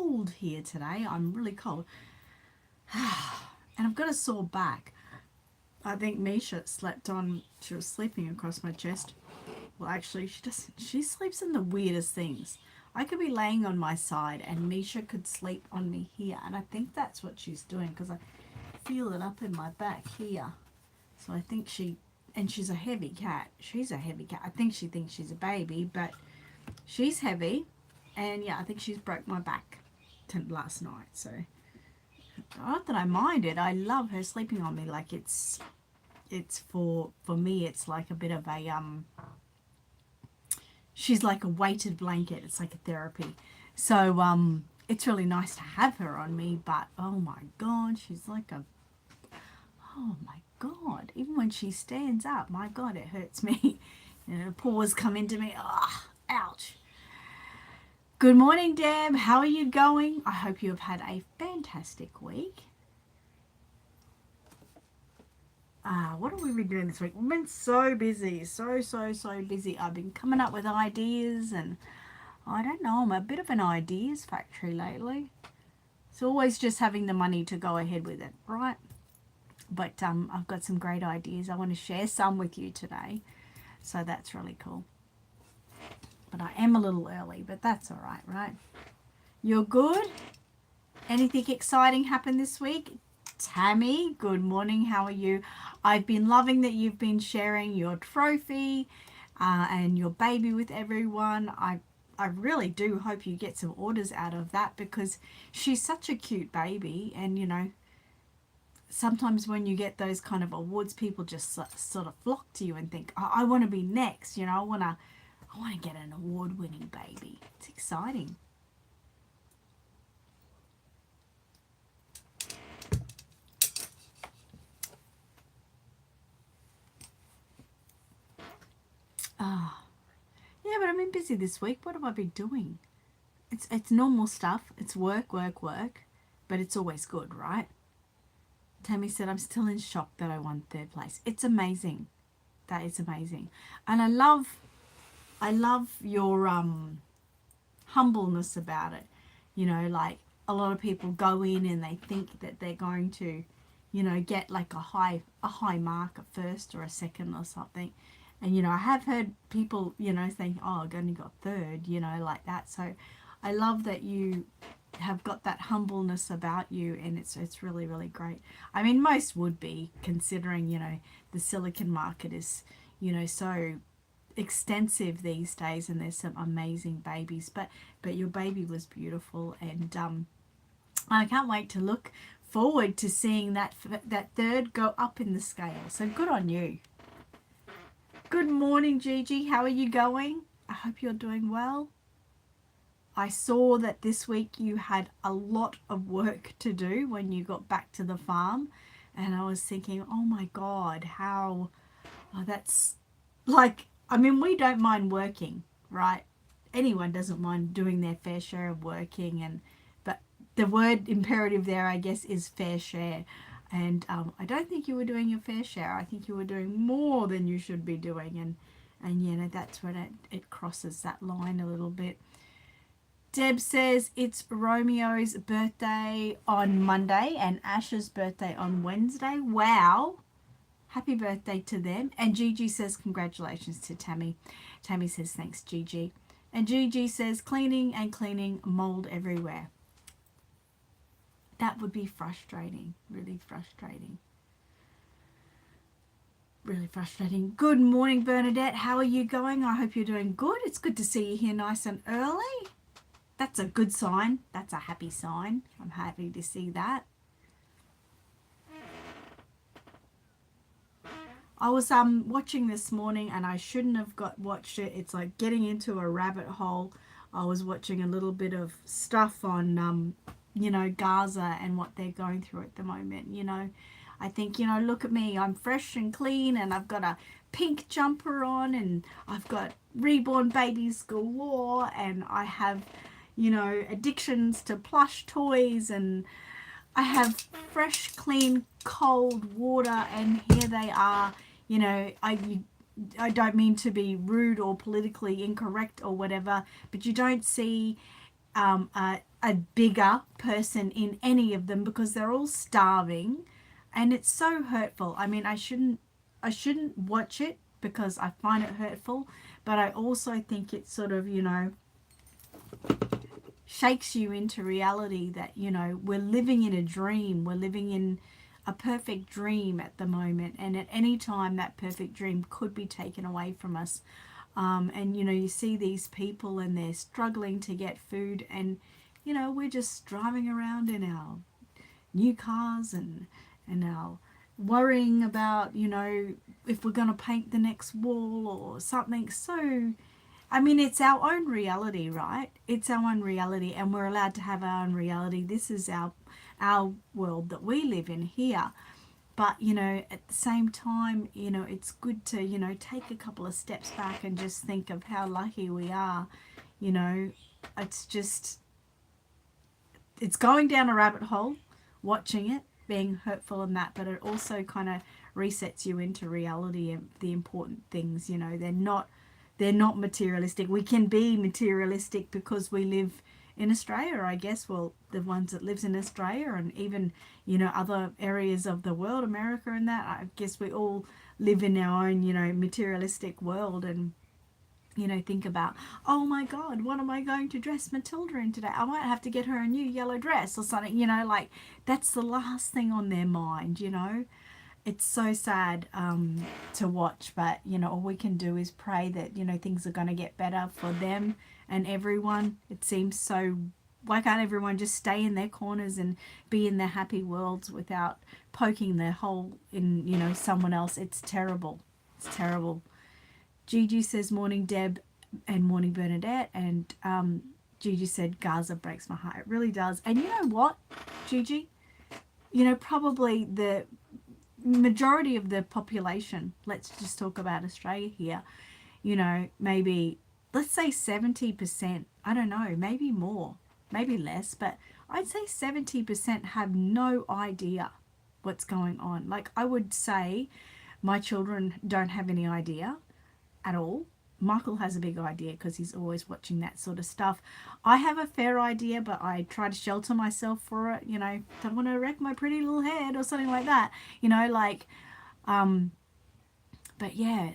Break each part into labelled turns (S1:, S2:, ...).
S1: cold here today. I'm really cold. And I've got a sore back. I think Misha slept on, she was sleeping across my chest. Well, actually, she sleeps in the weirdest things. I could be laying on my side and Misha could sleep on me here. And I think that's what she's doing because I feel it up in my back here. So I think and she's a heavy cat. She's a heavy cat. I think she thinks she's a baby, but she's heavy. And yeah, I think she's broke my back last night. So not that I mind it. I love her sleeping on me. Like it's for me, it's like a bit of a, she's like a weighted blanket. It's like a therapy. So it's really nice to have her on me, but oh my God, she's like a, oh my God, even when she stands up, my God, it hurts me. You know, paws come into me. Ah, ouch. Good morning, Deb. How are you going? I hope you have had a fantastic week. What have we been doing this week? We've been so busy, so busy. I've been coming up with ideas and I don't know, I'm a bit of an ideas factory lately. It's always just having the money to go ahead with it, right? But I've got some great ideas. I want to share some with you today. So that's really cool. But I am a little early, but that's all right, right? You're good? Anything exciting happened this week? Tammy, good morning. How are you? I've been loving that you've been sharing your trophy and your baby with everyone. I really do hope you get some orders out of that because she's such a cute baby. And, you know, sometimes when you get those kind of awards, people just sort of flock to you and think, oh, I want to be next. You know, I want to get an award-winning baby. It's exciting. Yeah, but I've been busy this week. What have I been doing? It's normal stuff. It's work, but it's always good, right? Tammy said, I'm still in shock that I won third place. It's amazing. That is amazing. And I love your humbleness about it. You know, like a lot of people go in and they think that they're going to, you know, get like a high mark, a first or a second or something. And, you know, I have heard people, you know, think, oh, I only got third, you know, like that. So I love that you have got that humbleness about you, and it's really, really great. I mean, most would be, considering, you know, the silicon market is, you know, so extensive these days, and there's some amazing babies. But your baby was beautiful, and I can't wait to look forward to seeing that third go up in the scale. So good on you. Good morning, Gigi. How are you going? I hope you're doing well. I saw that this week you had a lot of work to do when you got back to the farm. And I was thinking, oh my God, how that's like, I mean, we don't mind working, right? Anyone doesn't mind doing their fair share of working. But the word imperative there, I guess, is fair share. And I don't think you were doing your fair share. I think you were doing more than you should be doing. And you know, that's when it crosses that line a little bit. Deb says it's Romeo's birthday on Monday and Ash's birthday on Wednesday. Wow. Happy birthday to them. And Gigi says congratulations to Tammy. Tammy says thanks, Gigi. And Gigi says cleaning, mold everywhere. That would be frustrating, really frustrating. Really frustrating. Good morning, Bernadette. How are you going? I hope you're doing good. It's good to see you here nice and early. That's a good sign. That's a happy sign. I'm happy to see that. I was watching this morning and I shouldn't have watched it. It's like getting into a rabbit hole. I was watching a little bit of stuff on you know, Gaza and what they're going through at the moment. You know, I think, you know, look at me, I'm fresh and clean and I've got a pink jumper on and I've got reborn babies galore and I have, you know, addictions to plush toys and I have fresh, clean, cold water, and here they are. You know, I don't mean to be rude or politically incorrect or whatever, but you don't see a a bigger person in any of them because they're all starving, and it's so hurtful. I mean, I shouldn't watch it because I find it hurtful, but I also think it sort of, shakes you into reality that, we're living in a dream. We're living in a perfect dream at the moment, and at any time that perfect dream could be taken away from us. And you see these people and they're struggling to get food, and we're just driving around in our new cars and our worrying about if we're going to paint the next wall or something. So I mean, it's our own reality, right? It's our own reality, and we're allowed to have our own reality. This is our world that we live in here. But, at the same time, it's good to, take a couple of steps back and just think of how lucky we are. It's just, it's going down a rabbit hole, watching it, being hurtful and that, but it also kind of resets you into reality and the important things. They're not materialistic. We can be materialistic because we live in Australia, I guess. Well, the ones that lives in Australia and even, other areas of the world, America and that, I guess we all live in our own, materialistic world. And, think about, oh my God, what am I going to dress Matilda in today? I might have to get her a new yellow dress or something, like that's the last thing on their mind. It's so sad to watch, but all we can do is pray that things are going to get better for them and everyone. It seems so, why can't everyone just stay in their corners and be in their happy worlds without poking their hole in someone else? It's terrible. It's terrible. Gigi says morning Deb and morning Bernadette, and Gigi said Gaza breaks my heart. It really does. And you know what, Gigi, probably the majority of the population, let's just talk about Australia here, maybe let's say 70%, I don't know, maybe more, maybe less, but I'd say 70% have no idea what's going on. Like, I would say my children don't have any idea at all. Michael has a big idea because he's always watching that sort of stuff. I have a fair idea, but I try to shelter myself for it. Don't want to wreck my pretty little head or something like that. But yeah,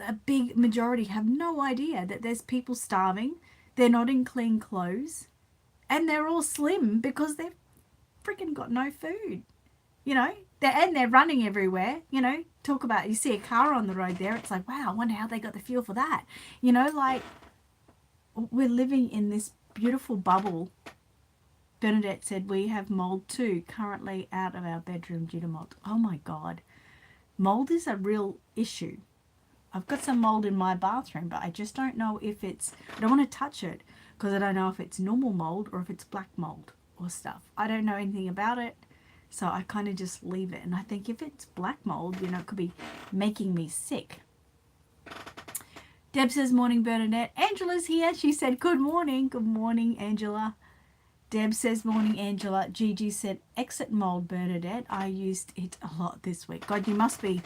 S1: a big majority have no idea that there's people starving. They're not in clean clothes, and they're all slim because they've freaking got no food. They're running everywhere. Talk about, you see a car on the road there, it's like, wow, I wonder how they got the fuel for that. We're living in this beautiful bubble. Bernadette said we have mold too, currently out of our bedroom due to mold. Oh my God, mold is a real issue. I've got some mold in my bathroom, but I just don't know if I don't want to touch it because I don't know if it's normal mold or if it's black mold or stuff. I don't know anything about it. So I kind of just leave it. And I think if it's black mold, it could be making me sick. Deb says, morning, Bernadette. Angela's here. She said, good morning. Good morning, Angela. Deb says, morning, Angela. Gigi said, exit mold, Bernadette. I used it a lot this week. God, you must be,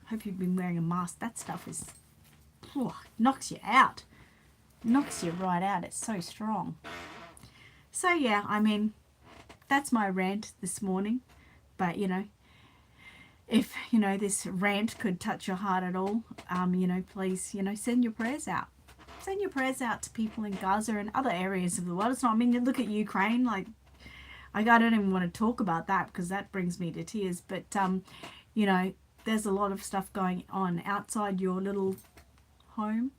S1: hope you've been wearing a mask. That stuff is, knocks you out. Knocks you right out. It's so strong. So, yeah, I mean, that's my rant this morning. But, if, this rant could touch your heart at all, please, send your prayers out. Send your prayers out to people in Gaza and other areas of the world. It's not, look at Ukraine, I don't even want to talk about that because that brings me to tears. But, there's a lot of stuff going on outside your little home,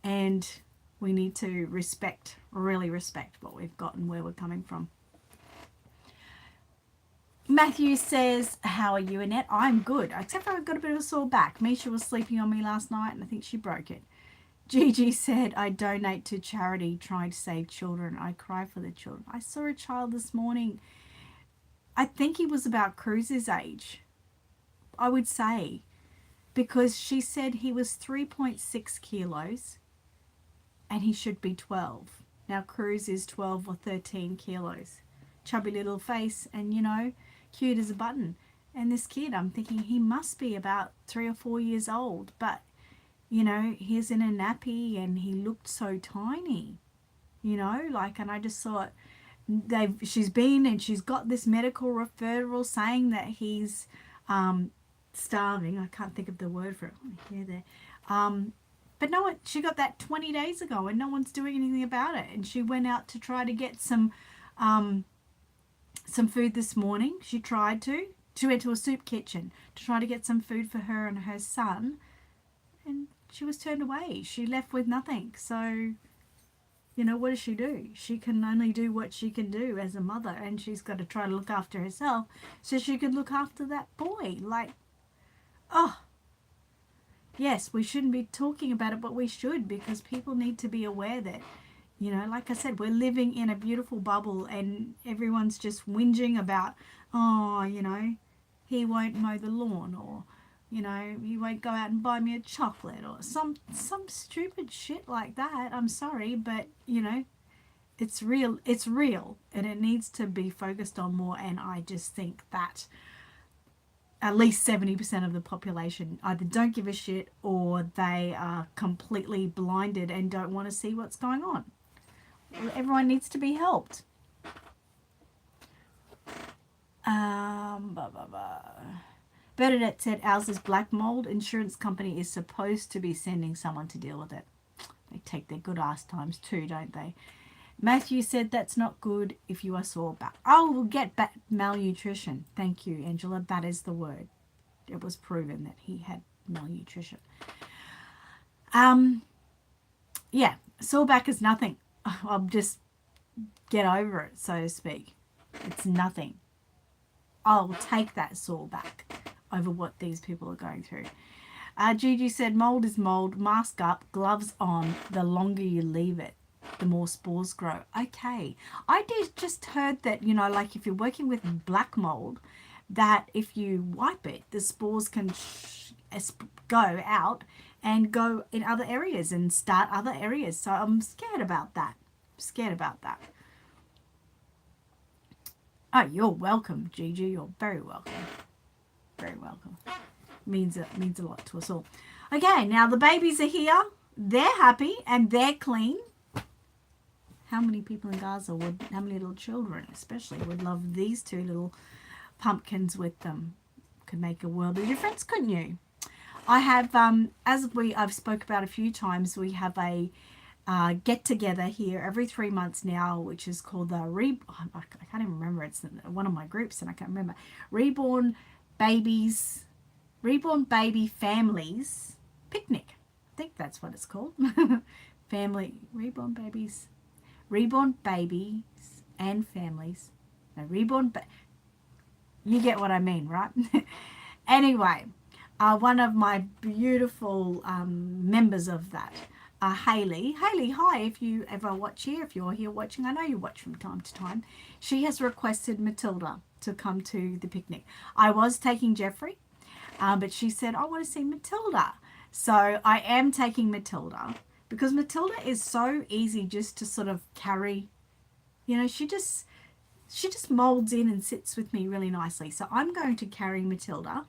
S1: and we need to really respect what we've got and where we're coming from. Matthew says, how are you, Annette? I'm good, except for I've got a bit of a sore back. Misha was sleeping on me last night and I think she broke it. Gigi said, I donate to charity trying to save children. I cry for the children. I saw a child this morning. I think he was about Cruz's age, I would say, because she said he was 3.6 kilos and he should be 12. Now Cruz is 12 or 13 kilos. Chubby little face and, cute as a button. And this kid, I'm thinking he must be about 3 or 4 years old. But, he's in a nappy and he looked so tiny. you know, like, and I just thought she's been and she's got this medical referral saying that he's starving. I can't think of the word for it. Yeah, there. But no one, she got that 20 days ago and no one's doing anything about it. And she went out to try to get some food this morning. She tried to. She went to a soup kitchen to try to get some food for her and her son. And she was turned away. She left with nothing. So, you know, what does she do? She can only do what she can do as a mother. And she's got to try to look after herself so she could look after that boy. Like, oh, yes, we shouldn't be talking about it, but we should, because people need to be aware that, you know, like I said, we're living in a beautiful bubble and everyone's just whinging about, oh, you know, he won't mow the lawn, or, you know, he won't go out and buy me a chocolate, or some stupid shit like that. I'm sorry, but, you know, it's real, and it needs to be focused on more. And I just think that at least 70% of the population either don't give a shit or they are completely blinded and don't want to see what's going on. Everyone needs to be helped. Bernadette said ours is black mold. Insurance company is supposed to be sending someone to deal with it. They take their good ass times too, don't they? Matthew said that's not good if you are sore back. Oh, we'll get back malnutrition. Thank you, Angela. That is the word. It was proven that he had malnutrition. Yeah, sore back is nothing. I'll just get over it, so to speak. It's nothing. I'll take that sore back over what these people are going through. Gigi said mold is mold. Mask up, gloves on. The longer you leave it, the more spores grow. Okay. I just heard that, you know, like if you're working with black mold, that if you wipe it, the spores can go out and go in other areas and start other areas. So I'm scared about that. Oh, you're welcome, Gigi. You're very welcome. Very welcome. Means a lot to us all. Okay, now the babies are here. They're happy and they're clean. How many people in Gaza how many little children especially would love these two little pumpkins with them? Could make a world of difference, couldn't you? I have, I've spoke about a few times, we have a get together here every 3 months now, which is called the I can't even remember. It's one of my groups and I can't remember. Reborn Baby Families Picnic. I think that's what it's called. Reborn Babies and Families. No, you get what I mean, right? Anyway, one of my beautiful members of that, Hayley, hi, if you ever watch here, if you're here watching, I know you watch from time to time, she has requested Matilda to come to the picnic. I was taking Jeffrey, but she said, I want to see Matilda. So I am taking Matilda because Matilda is so easy just to sort of carry. You know, she just molds in and sits with me really nicely. So I'm going to carry Matilda.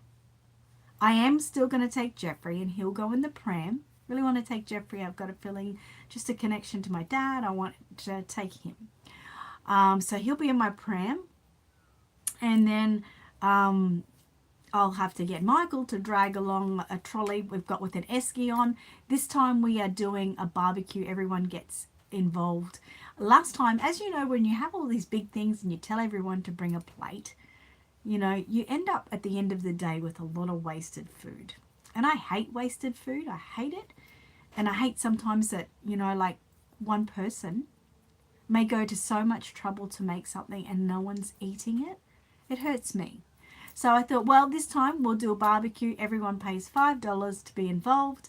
S1: I am still going to take Jeffrey and he'll go in the pram. Really want to take Jeffrey. I've got a feeling, just a connection to my dad. I want to take him. So he'll be in my pram. And then I'll have to get Michael to drag along a trolley we've got with an esky on. This time we are doing a barbecue. Everyone gets involved. Last time, as you know, when you have all these big things and you tell everyone to bring a plate, you know, you end up at the end of the day with a lot of wasted food. And I hate wasted food. I hate it. And I hate sometimes that, you know, like one person may go to so much trouble to make something and no one's eating it. It hurts me. So I thought, well, this time we'll do a barbecue. Everyone pays $5 to be involved.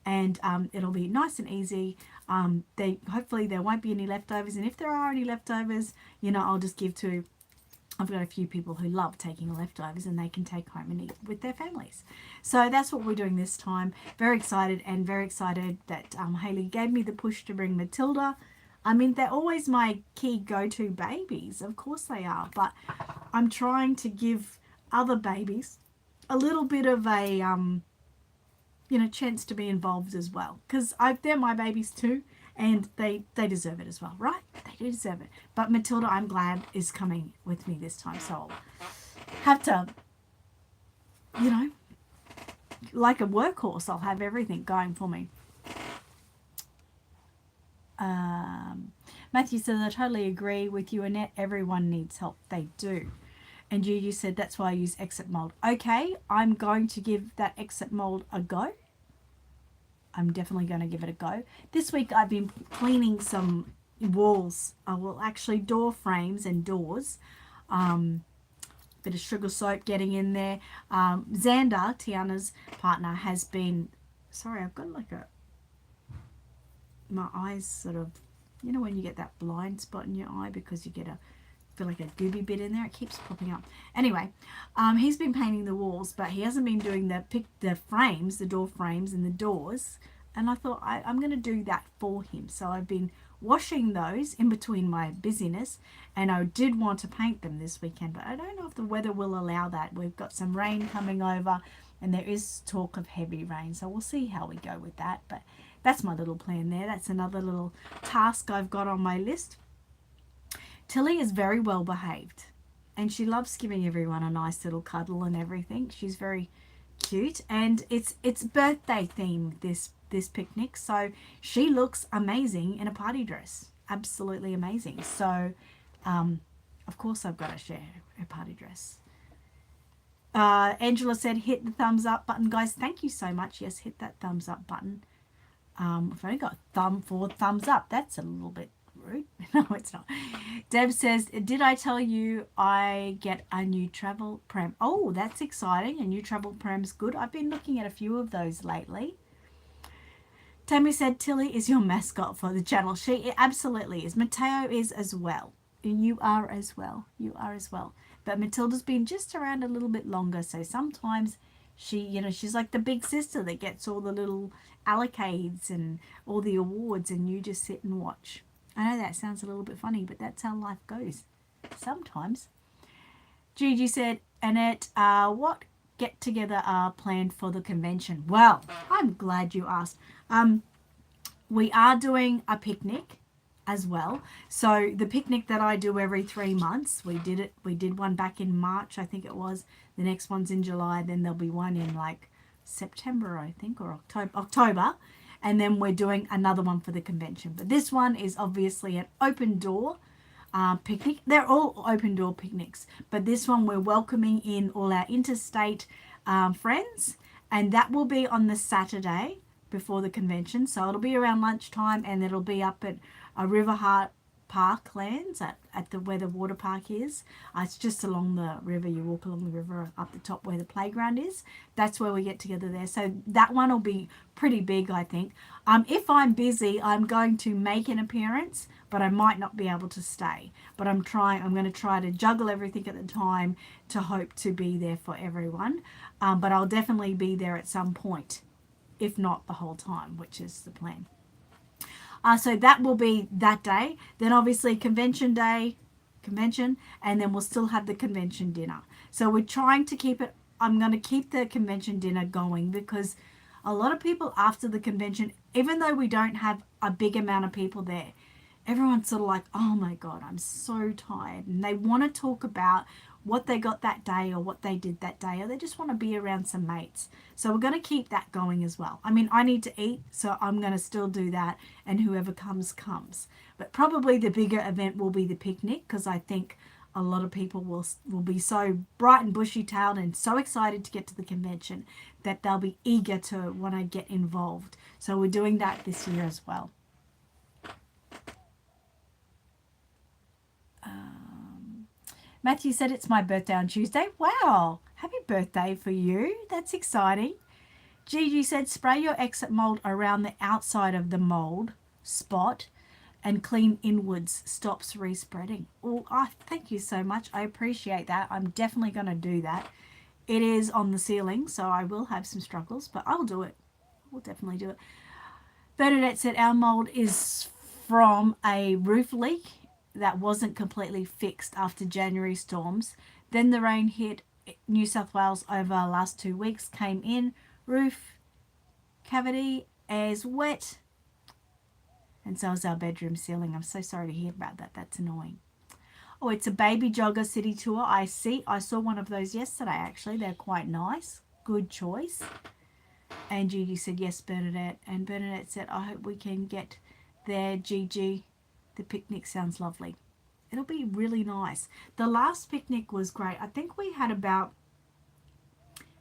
S1: And it'll be nice and easy. Hopefully there won't be any leftovers. And if there are any leftovers, you know, I'll just give to... I've got a few people who love taking leftovers and they can take home and eat with their families. So that's what we're doing this time. Very excited that Hayley gave me the push to bring Matilda. I mean, they're always my key go-to babies. Of course they are. But I'm trying to give other babies a little bit of a, chance to be involved as well. Because they're my babies too. And they deserve it as well, right? They do deserve it. But Matilda, I'm glad, is coming with me this time. So I'll have to, you know, like a workhorse, I'll have everything going for me. Matthew says, I totally agree with you, Annette. Everyone needs help. They do. And Juju said, that's why I use exit mold. Okay, I'm going to give that exit mold a go. I'm definitely going to give it a go. This week I've been cleaning some walls. Well, actually door frames and doors. Bit of sugar soap getting in there. Xander, Tiana's partner, has been... Sorry, I've got like a... My eyes sort of... You know when you get that blind spot in your eye because you get a... feel like a gooby bit in there. It keeps popping up. Anyway, he's been painting the walls, but he hasn't been doing the frames, the door frames and the doors. And I thought I'm going to do that for him. So I've been washing those in between my busyness, and I did want to paint them this weekend, but I don't know if the weather will allow that. We've got some rain coming over, and there is talk of heavy rain, so we'll see how we go with that. But that's my little plan there. That's another little task I've got on my list. Tilly is very well behaved, and she loves giving everyone a nice little cuddle and everything. She's very cute, and it's birthday theme this picnic, so she looks amazing in a party dress. Absolutely amazing. So of course I've got to share her party dress. Angela said hit the thumbs up button, guys. Thank you so much. Yes, hit that thumbs up button. I've only got 4 thumbs up. That's a little bit rude. No, it's not. Deb says, did I tell you I get a new travel pram? Oh, that's exciting. A new travel pram's good. I've been looking at a few of those lately. Tammy said, Tilly is your mascot for the channel. She absolutely is. Mateo is as well. You are as well. You are as well. But Matilda's been just around a little bit longer, so sometimes she's like the big sister that gets all the little allocates and all the awards, and you just sit and watch. I know that sounds a little bit funny, but that's how life goes sometimes. Gigi said, Annette, what get-together are planned for the convention? Well, I'm glad you asked. We are doing a picnic as well. So the picnic that I do every 3 months, we did one back in March, I think it was. The next one's in July. Then there'll be one in like September, I think, or October. And then we're doing another one for the convention. But this one is obviously an open door picnic. They're all open door picnics. But this one we're welcoming in all our interstate friends. And that will be on the Saturday before the convention. So it'll be around lunchtime, and it'll be up at Riverheart Parklands at where the water park is. It's just along the river. You walk along the river up the top where the playground is. That's where we get together there. So that one will be pretty big, I think. If I'm busy, I'm going to make an appearance, but I might not be able to stay. But I'm going to try to juggle everything at the time to hope to be there for everyone. But I'll definitely be there at some point, if not the whole time, which is the plan. So that will be that day. Then obviously convention, and then we'll still have the convention dinner. So we're trying to keep it, I'm going to keep the convention dinner going, because a lot of people after the convention, even though we don't have a big amount of people there, everyone's sort of like, oh my God, I'm so tired. And they want to talk about what they got that day or what they did that day, or they just want to be around some mates. So we're going to keep that going as well. I mean, I need to eat, so I'm going to still do that, and whoever comes, comes. But probably the bigger event will be the picnic, because I think a lot of people will be so bright and bushy-tailed and so excited to get to the convention that they'll be eager to want to get involved. So we're doing that this year as well. Matthew said it's my birthday on Tuesday. Wow, happy birthday for you. That's exciting. Gigi said spray your exit mold around the outside of the mold spot and clean inwards, stops respreading. Oh, thank you so much. I appreciate that. I'm definitely going to do that. It is on the ceiling, so I will have some struggles, but I'll do it. We'll definitely do it. Bernadette said our mold is from a roof leak that wasn't completely fixed after January storms. Then the rain hit New South Wales over the last 2 weeks, came in, roof cavity as wet. And so is our bedroom ceiling. I'm so sorry to hear about that. That's annoying. Oh, it's a baby jogger city tour. I see. I saw one of those yesterday, actually. They're quite nice. Good choice. And Gigi said, yes, Bernadette. And Bernadette said, I hope we can get there, Gigi. The picnic sounds lovely. It'll be really nice. The last picnic was great. I think we had about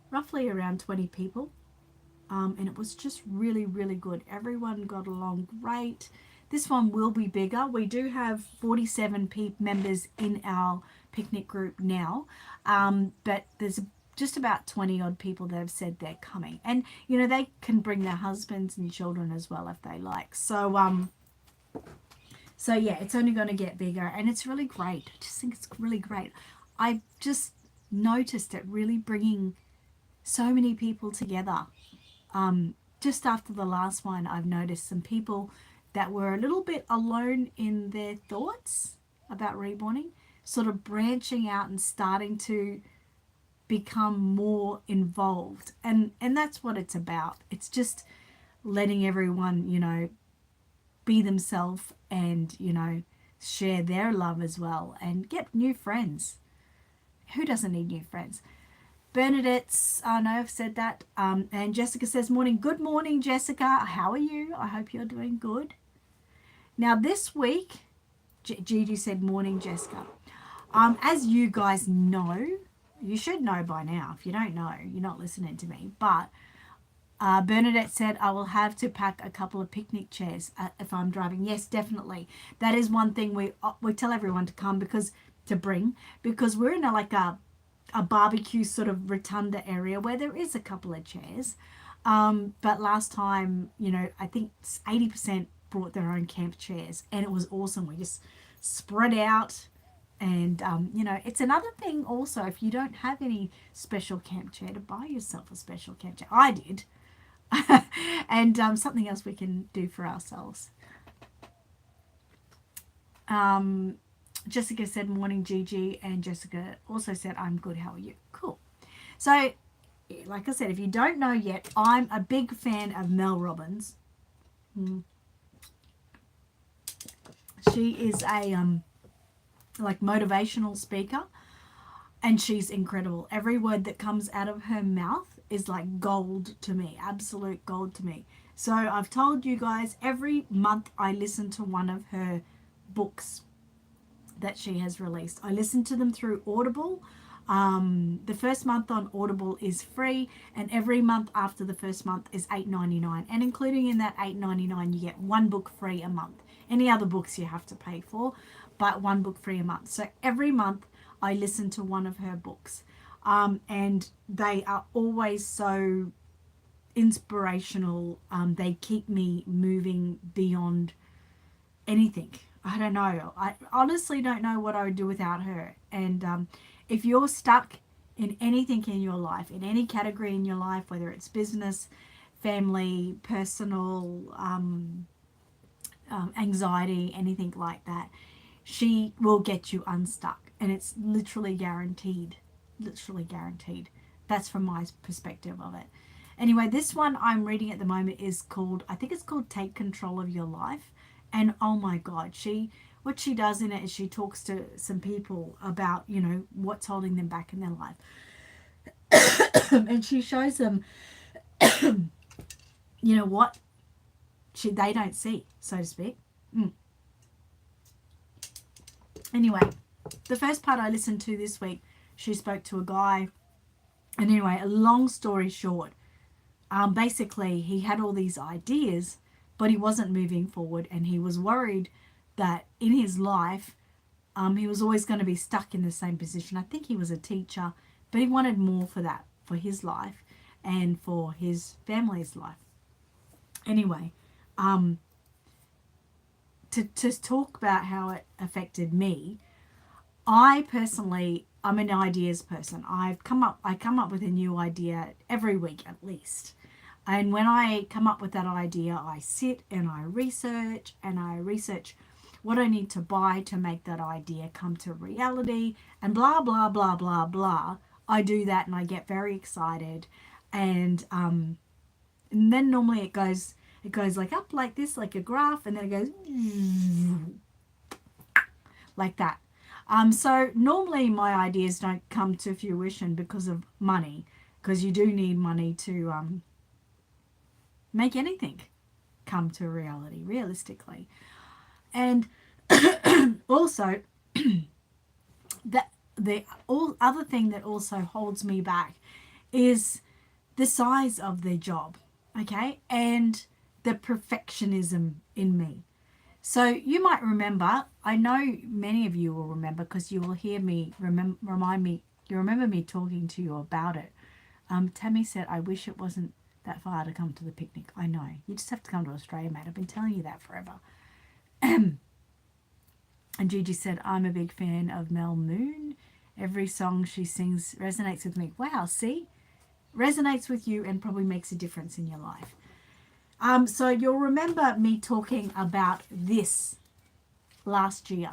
S1: roughly around 20 people. And it was just really, really good. Everyone got along great. This one will be bigger. We do have 47 members in our picnic group now, but there's just about 20 odd people that have said they're coming. And, you know, they can bring their husbands and children as well if they like. So yeah, it's only going to get bigger, and it's really great. I just think it's really great. I just noticed it really bringing so many people together. Just after the last one, I've noticed some people that were a little bit alone in their thoughts about reborning, sort of branching out and starting to become more involved. And that's what it's about. It's just letting everyone, you know, be themselves and, you know, share their love as well and get new friends. Who doesn't need new friends? Bernadette's, I know I've said that. And Jessica says, morning. Good morning, Jessica. How are you? I hope you're doing good. Now, this week, Gigi said, morning, Jessica. As you guys know, you should know by now. If you don't know, you're not listening to me. But Bernadette said, I will have to pack a couple of picnic chairs if I'm driving. Yes, definitely. That is one thing we tell everyone to come to bring, because we're in a barbecue sort of rotunda area where there is a couple of chairs. But last time, you know, I think 80% brought their own camp chairs, and it was awesome. We just spread out, and you know, it's another thing also, if you don't have any special camp chair, to buy yourself a special camp chair. I did. And something else we can do for ourselves. Jessica said, morning, Gigi. And Jessica also said, I'm good. How are you? Cool. So, like I said, if you don't know yet, I'm a big fan of Mel Robbins. She is a like motivational speaker, and she's incredible. Every word that comes out of her mouth is like gold to me, absolute gold to me. So I've told you guys, every month I listen to one of her books that she has released. I listen to them through Audible. The first month on Audible is free, and every month after the first month is $8.99, and including in that $8.99 you get one book free a month. Any other books you have to pay for, but one book free a month. So every month I listen to one of her books, and they are always so inspirational. They keep me moving beyond anything. I don't know. I honestly don't know what I would do without her. And if you're stuck in anything in your life, in any category in your life, whether it's business, family, personal, anxiety, anything like that, she will get you unstuck. And it's literally guaranteed. Literally guaranteed. That's from my perspective of it. Anyway, this one I'm reading at the moment is called, I think it's called Take Control of Your Life. And oh my God, what she does in it is she talks to some people about, you know, what's holding them back in their life. And she shows them, you know, what they don't see, so to speak. Anyway, the first part I listened to this week, she spoke to a guy. And anyway, a long story short, basically he had all these ideas, but he wasn't moving forward, and he was worried that in his life, he was always going to be stuck in the same position. I think he was a teacher, but he wanted more for that, for his life and for his family's life. Anyway, to talk about how it affected me, I personally, I'm an ideas person. I come up with a new idea every week at least. And when I come up with that idea, I sit and I research what I need to buy to make that idea come to reality, and blah, blah, blah, blah, blah. I do that and I get very excited. And then normally it goes It goes like up like this, like a graph, and then it goes like that. So normally my ideas don't come to fruition because of money, because you do need money to make anything come to reality realistically. And also, the all other thing that also holds me back is the size of the job, okay, and the perfectionism in me. So you might remember, I know many of you will remember because you will hear me, remind me, you remember me talking to you about it. Tammy said, I wish it wasn't that far to come to the picnic. I know. You just have to come to Australia, mate. I've been telling you that forever. And Gigi said, I'm a big fan of Mel Moon. Every song she sings resonates with me. Wow, see? Resonates with you and probably makes a difference in your life. So you'll remember me talking about this last year.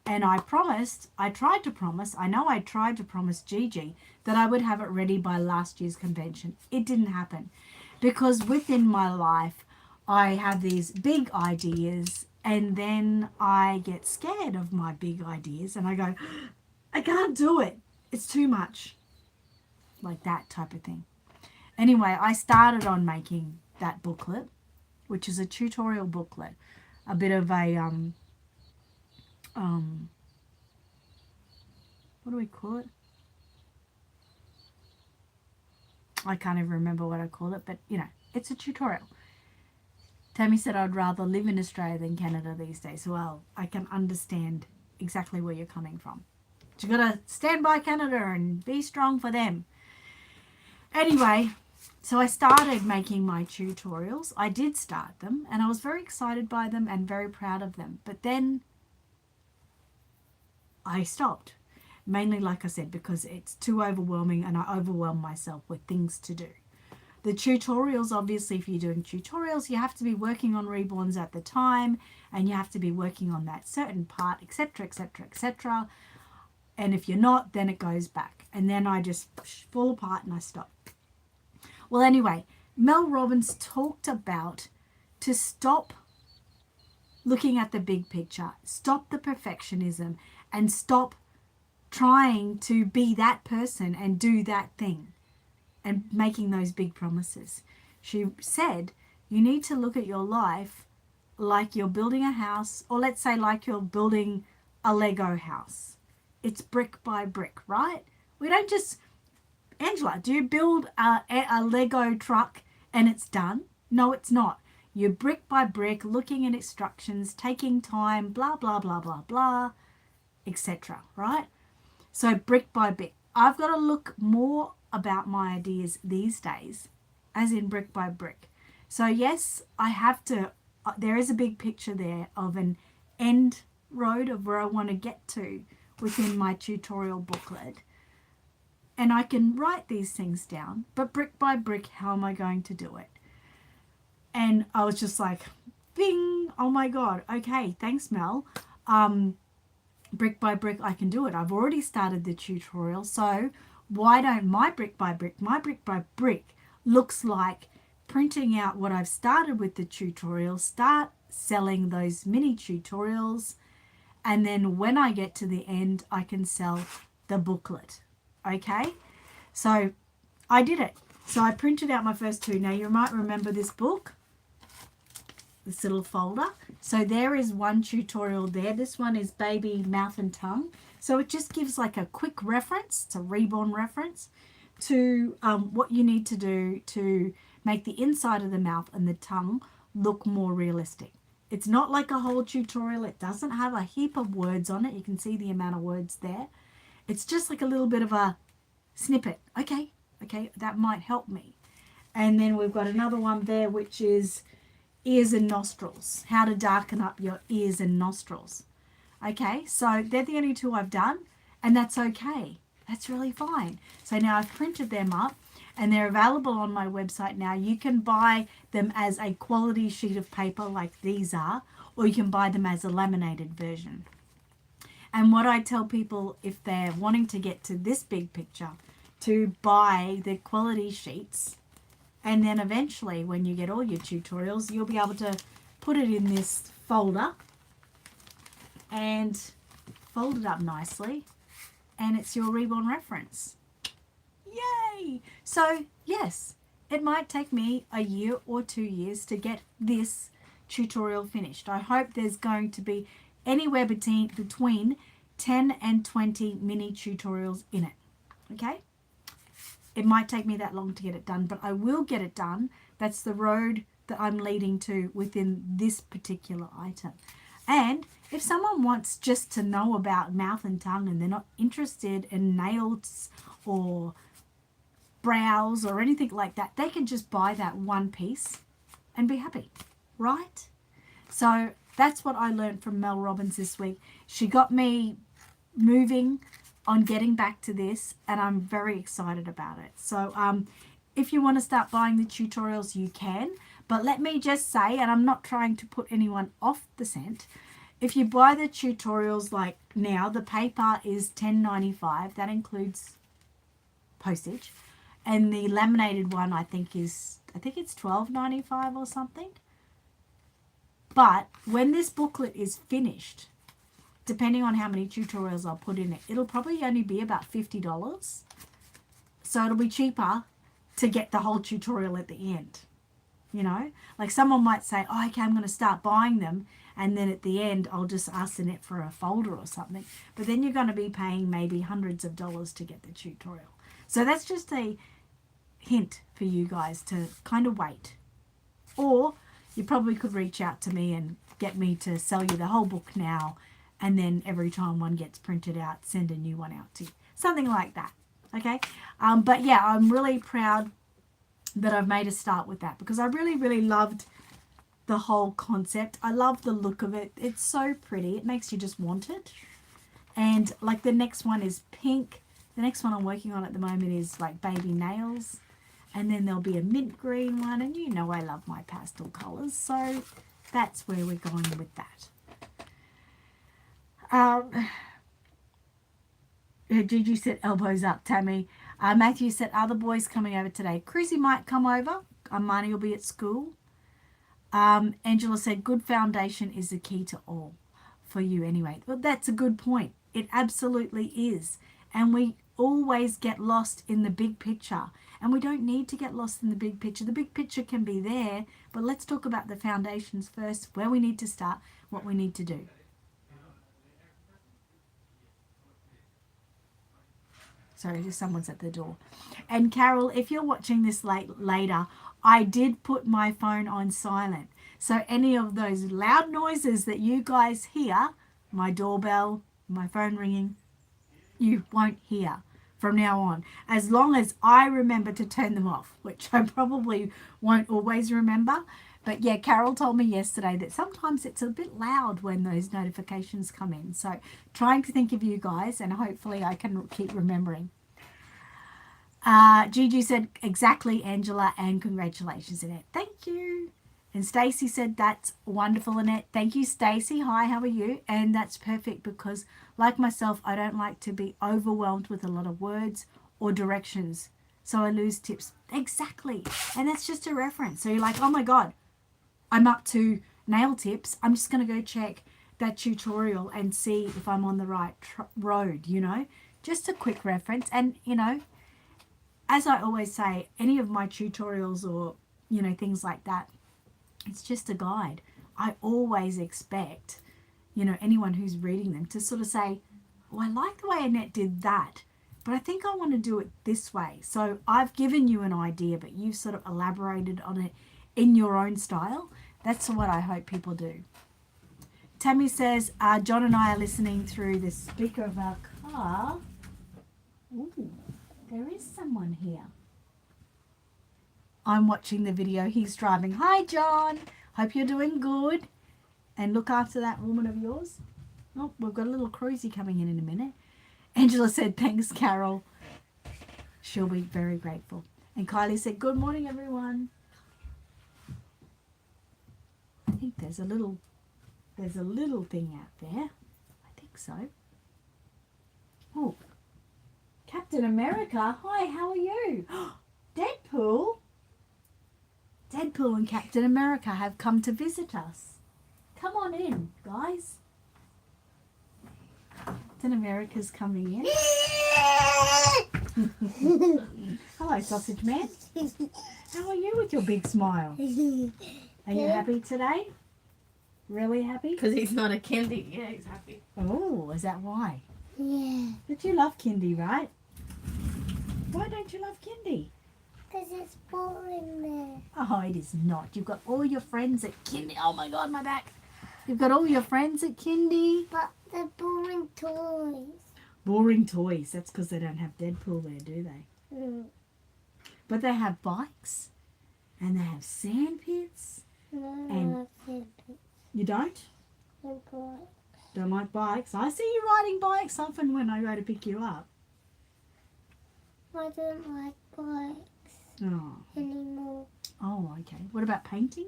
S1: And I tried to promise Gigi that I would have it ready by last year's convention. It didn't happen because within my life, I have these big ideas and then I get scared of my big ideas and I go, I can't do it. It's too much. Like that type of thing. Anyway, I started on making that booklet, which is a tutorial booklet, a bit of a, what do we call it? I can't even remember what I call it, but you know, it's a tutorial. Tammy said I'd rather live in Australia than Canada these days. Well, I can understand exactly where you're coming from. But you got to stand by Canada and be strong for them. Anyway, so I started making my tutorials. I did start them and I was very excited by them and very proud of them. But then I stopped. Mainly, like I said, because it's too overwhelming and I overwhelm myself with things to do. The tutorials, obviously, if you're doing tutorials, you have to be working on Reborns at the time and you have to be working on that certain part, etc., etc., etc. And if you're not, then it goes back. And then I just fall apart and I stop. Well, anyway, Mel Robbins talked about to stop looking at the big picture, stop the perfectionism, and stop trying to be that person and do that thing and making those big promises. She said you need to look at your life like you're building a house, or let's say like you're building a Lego house. It's brick by brick, right? We don't just, Angela, do you build a Lego truck and it's done? No, it's not. You're brick by brick, looking at instructions, taking time, blah, blah, blah, blah, blah, etc., right? So brick by brick. I've got to look more about my ideas these days, as in brick by brick. So yes, I have to, there is a big picture there of an end road of where I want to get to within my tutorial booklet. And I can write these things down, but brick by brick, how am I going to do it? And I was just like, bing, oh my God, okay, thanks Mel. Brick by brick, I can do it. I've already started the tutorial, so why don't my brick by brick looks like printing out what I've started with the tutorial, start selling those mini tutorials, and then when I get to the end, I can sell the booklet. Okay, so I did it. So I printed out my first two. Now you might remember this book, this little folder. So there is one tutorial there. This one is baby mouth and tongue. So it just gives like a quick reference, it's a Reborn reference to what you need to do to make the inside of the mouth and the tongue look more realistic. It's not like a whole tutorial. It doesn't have a heap of words on it. You can see the amount of words there. It's just like a little bit of a snippet. Okay, that might help me. And then we've got another one there, which is ears and nostrils. How to darken up your ears and nostrils. Okay, so they're the only two I've done, and that's okay. That's really fine. So now I've printed them up, and they're available on my website now. You can buy them as a quality sheet of paper like these are, or you can buy them as a laminated version. And what I tell people if they're wanting to get to this big picture, to buy the quality sheets And then eventually when you get all your tutorials, you'll be able to put it in this folder and fold it up nicely, and it's your Reborn reference. Yay! So yes, it might take me a year or 2 years to get this tutorial finished. I hope there's going to be anywhere between 10 and 20 mini tutorials in it. Okay? It might take me that long to get it done, but I will get it done. That's the road that I'm leading to within this particular item. And if someone wants just to know about mouth and tongue and they're not interested in nails or brows or anything like that, they can just buy that one piece and be happy, right? So that's what I learned from Mel Robbins this week. She got me moving on getting back to this, and I'm very excited about it. So if you want to start buying the tutorials, you can. But let me just say, and I'm not trying to put anyone off the scent, if you buy the tutorials like now, the paper is $10.95. That includes postage. And the laminated one I think it's $12.95 or something. But when this booklet is finished, depending on how many tutorials I'll put in it, it'll probably only be about $50. So it'll be cheaper to get the whole tutorial at the end. You know, like someone might say, oh, okay, I'm going to start buying them, and then at the end I'll just ask Annette for a folder or something. But then you're going to be paying maybe hundreds of dollars to get the tutorial. So that's just a hint for you guys to kind of wait. Or you probably could reach out to me and get me to sell you the whole book now, and then every time one gets printed out, send a new one out to you. Something like that. Okay? But yeah, I'm really proud that I've made a start with that, because I really, really loved the whole concept. I love the look of it. It's so pretty. It makes you just want it. And like the next one is pink. The next one I'm working on at the moment is like baby nails. And then there'll be a mint green one. And you know I love my pastel colours. So that's where we're going with that. Gigi said elbows up, Tammy. Matthew said, are the boys coming over today? Cruzy might come over. Marnie will be at school. Angela said, good foundation is the key to all. For you anyway. Well, that's a good point. It absolutely is. And we always get lost in the big picture. And we don't need to get lost in the big picture. The big picture can be there. But let's talk about the foundations first. Where we need to start. What we need to do. Sorry, just someone's at the door. And Carol, if you're watching this later, I did put my phone on silent. So any of those loud noises that you guys hear, my doorbell, my phone ringing, you won't hear from now on. As long as I remember to turn them off, which I probably won't always remember. But yeah, Carol told me yesterday that sometimes it's a bit loud when those notifications come in. So trying to think of you guys, and hopefully I can keep remembering. Gigi said, exactly, Angela, and congratulations, Annette. Thank you. And Stacey said, that's wonderful, Annette. Thank you, Stacey. Hi, how are you? And that's perfect because, like myself, I don't like to be overwhelmed with a lot of words or directions. So I lose tips. Exactly. And that's just a reference. So you're like, oh my God, I'm up to nail tips. I'm just going to go check that tutorial and see if I'm on the right road, you know. Just a quick reference. And, you know, as I always say, any of my tutorials or, you know, things like that, it's just a guide. I always expect, you know, anyone who's reading them to sort of say, oh, I like the way Annette did that, but I think I want to do it this way. So I've given you an idea, but you've sort of elaborated on it in your own style. That's what I hope people do. Tammy says, John and I are listening through the speaker of our car. Ooh, there is someone here. I'm watching the video. He's driving. Hi, John. Hope you're doing good. And look after that woman of yours. Oh, we've got a little cruisy coming in a minute. Angela said, thanks, Carol. She'll be very grateful. And Kylie said, good morning, everyone. I think there's a little thing out there. I think so. Oh, Captain America. Hi, how are you? Deadpool. Deadpool and Captain America have come to visit us. Come on in, guys. Captain America's coming in. Hello, Sausage Man. How are you with your big smile? Are you happy today? Really happy?
S2: Because he's not a kindy. Yeah, he's happy.
S1: Oh, is that why?
S3: Yeah.
S1: But you love Kindy, right? Why don't you love Kindy?
S3: Because it's boring there.
S1: Oh, it is not. You've got all your friends at Kindy. Oh my God, my back. You've got all your friends at Kindy.
S3: But they're boring toys.
S1: Boring toys. That's because they don't have Deadpool there, do they?
S3: Mm.
S1: But they have bikes and they have sand pits.
S3: No,
S1: And-
S3: I like it.
S1: You don't?
S3: They're boring.
S1: Don't like bikes? I see you riding bikes often when I go to pick you up.
S3: I don't like bikes
S1: Oh,
S3: anymore.
S1: oh, okay. What about painting?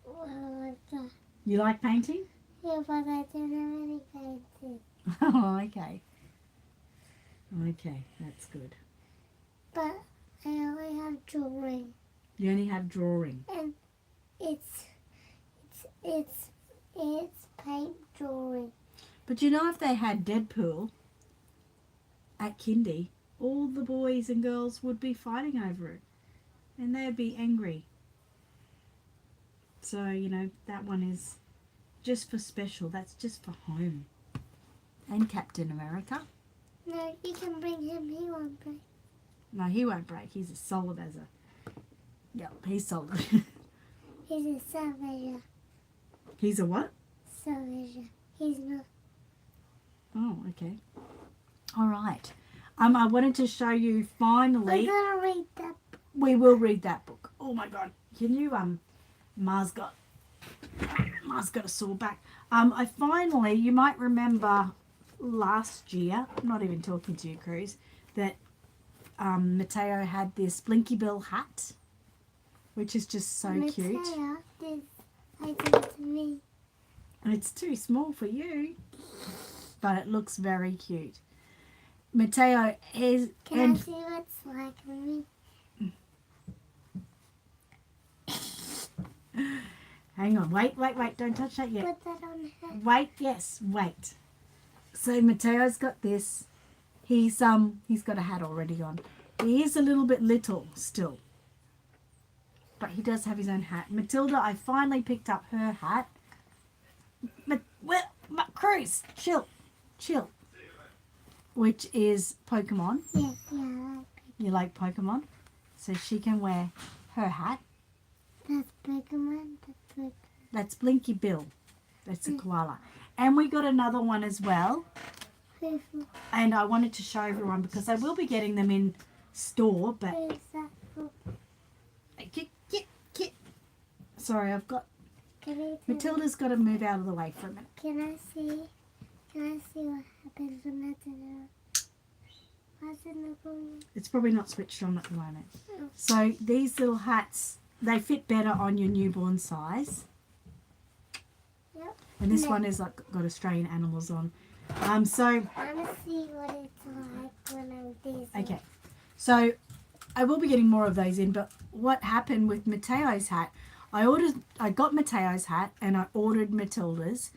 S3: Well, I like that.
S1: You like painting?
S3: Yeah, but I don't have any painting.
S1: Oh, okay. Okay, that's good.
S3: But I only have drawing.
S1: You only have drawing.
S3: And it's paint drawing.
S1: But you know, if they had Deadpool at Kindy, all the boys and girls would be fighting over it. And they'd be angry. So, you know, that one is just for special. That's just for home. And Captain America.
S3: No, you can bring him. He won't break.
S1: No, he won't break. He's as solid as a... Yep, he's solid.
S3: He's a savage.
S1: He's a what?
S3: Savage. He's not.
S1: Oh, okay. All right. I wanted to show you finally...
S3: I'm gonna read that.
S1: We will read that book. Oh my God. Can you, Mars got a sore back. I finally, you might remember last year, I'm not even talking to you, Cruz, that Mateo had this Blinky Bill hat, which is just so cute.
S3: Mateo did it to me.
S1: And it's too small for you, but it looks very cute. Mateo is...
S3: Can I see what's like on me?
S1: Hang on, wait, don't touch that yet.
S3: Put that on her.
S1: Wait, yes, wait. So Mateo's got this. He's got a hat already on. He is a little bit little still, but he does have his own hat. Matilda, I finally picked up her hat. Cruz, chill. Which is Pokemon.
S3: Yes, yeah.
S1: You like Pokemon, so she can wear her hat.
S3: That's Pokemon. That's Pokemon.
S1: That's Blinky Bill. That's a koala. And we got another one as well. And I wanted to show everyone because I will be getting them in store, but...
S3: Who's that for?
S1: Get. Sorry, I've got...
S3: Can I see?
S1: Matilda's got to move out of the way for a minute.
S3: Can I see what happens when that's in What's in the room?
S1: It's probably not switched on at the moment.
S3: Oh.
S1: So these little hats, they fit better on your newborn size.
S3: Yep.
S1: And this
S3: No.
S1: one is like got Australian animals on. So
S3: I want to see what it's like when I'm this.
S1: okay, so I will be getting more of those in. But what happened with Mateo's hat? I got Mateo's hat and I ordered Matilda's,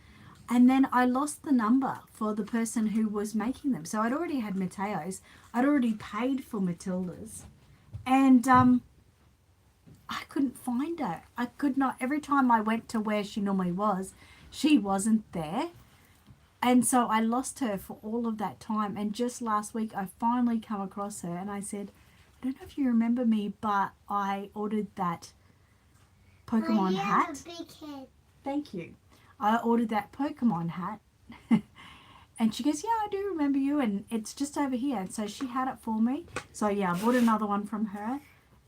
S1: and then I lost the number for the person who was making them. So I'd already had Mateo's. I'd already paid for Matilda's, and I couldn't find her. I could not. Every time I went to where she normally was, she wasn't there. And so I lost her for all of that time. And just last week, I finally come across her and I said, I don't know if you remember me, but I ordered that Pokemon
S3: I
S1: hat.
S3: have a big head.
S1: Thank you. I ordered that Pokemon hat. And she goes, yeah, I do remember you. And it's just over here. And so she had it for me. So yeah, I bought another one from her.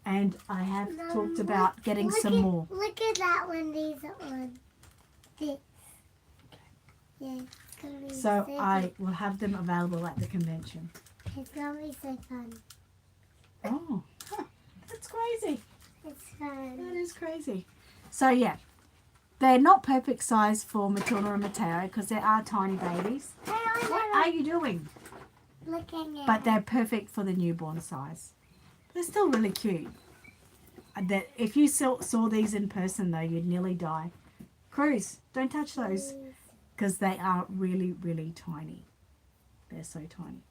S1: And I have talked about getting some more.
S3: Look at that one. These are on. This. Yeah. It's gonna be
S1: So
S3: so
S1: I will have them available at the convention.
S3: fun. It's gonna be so fun.
S1: Oh, that's crazy.
S3: It's fun.
S1: That is crazy. So yeah, they're not perfect size for Matilda and Mateo because they are tiny babies. What are you doing?
S3: Looking at
S1: But they're perfect for the newborn size. They're still really cute. that if you saw these in person though, you'd nearly die. Cruz, don't touch those because they are really, really tiny. They're so tiny.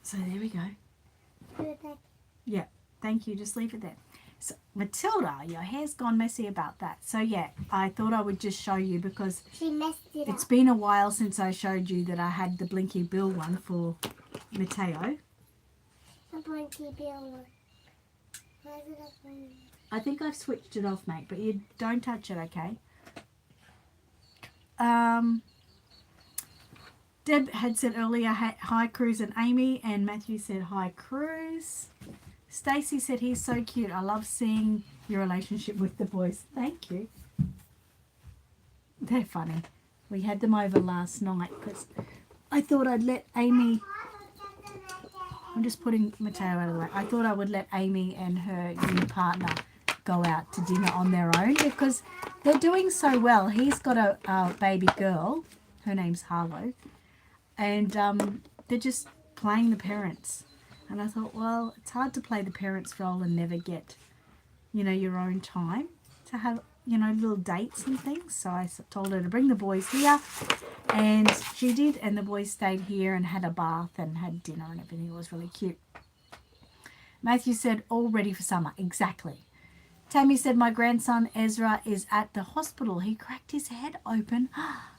S1: So there we go. Yeah, thank you. Just leave it there. So, Matilda, your hair's gone messy about that. So yeah, I thought I would just show you because
S3: She messed it
S1: it's
S3: up.
S1: been a while since I showed you that I had the Blinky Bill one for Mateo.
S3: The Blinky Bill one. Why is it up there?
S1: I think I've switched it off, mate, but you don't touch it, okay? Deb had said earlier, hi Cruz and Amy, and Matthew said hi Cruz. Stacey said he's so cute. I love seeing your relationship with the boys. Thank you. They're funny. We had them over last night because I thought I'd let Amy. I'm just putting Mateo out of the way. I thought I would let Amy and her new partner go out to dinner on their own because they're doing so well. He's got a baby girl. Her name's Harlow. And they're just playing the parents. And I thought, well, it's hard to play the parents' role and never get, your own time to have, little dates and things. So I told her to bring the boys here. And she did. And the boys stayed here and had a bath and had dinner and everything. It was really cute. Matthew said, all ready for summer. Exactly. Tammy said, my grandson Ezra is at the hospital. He cracked his head open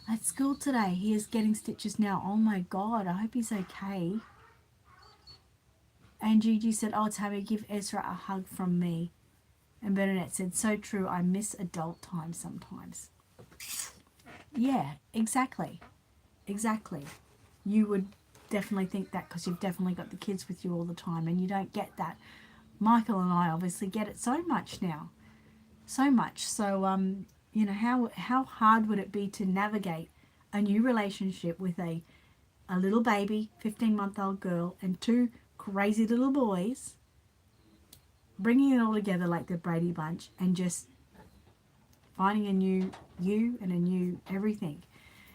S1: at school today. He is getting stitches now. Oh my God, I hope he's okay. And Gigi said, oh, Tammy, give Ezra a hug from me. And Bernadette said, so true, I miss adult time sometimes. Yeah, exactly. Exactly. You would definitely think that because you've definitely got the kids with you all the time and you don't get that. Michael and I obviously get it so much now. So much. So, how hard would it be to navigate a new relationship with a little baby, 15-month-old girl, and two crazy little boys, bringing it all together like the Brady Bunch and just finding a new you and a new everything.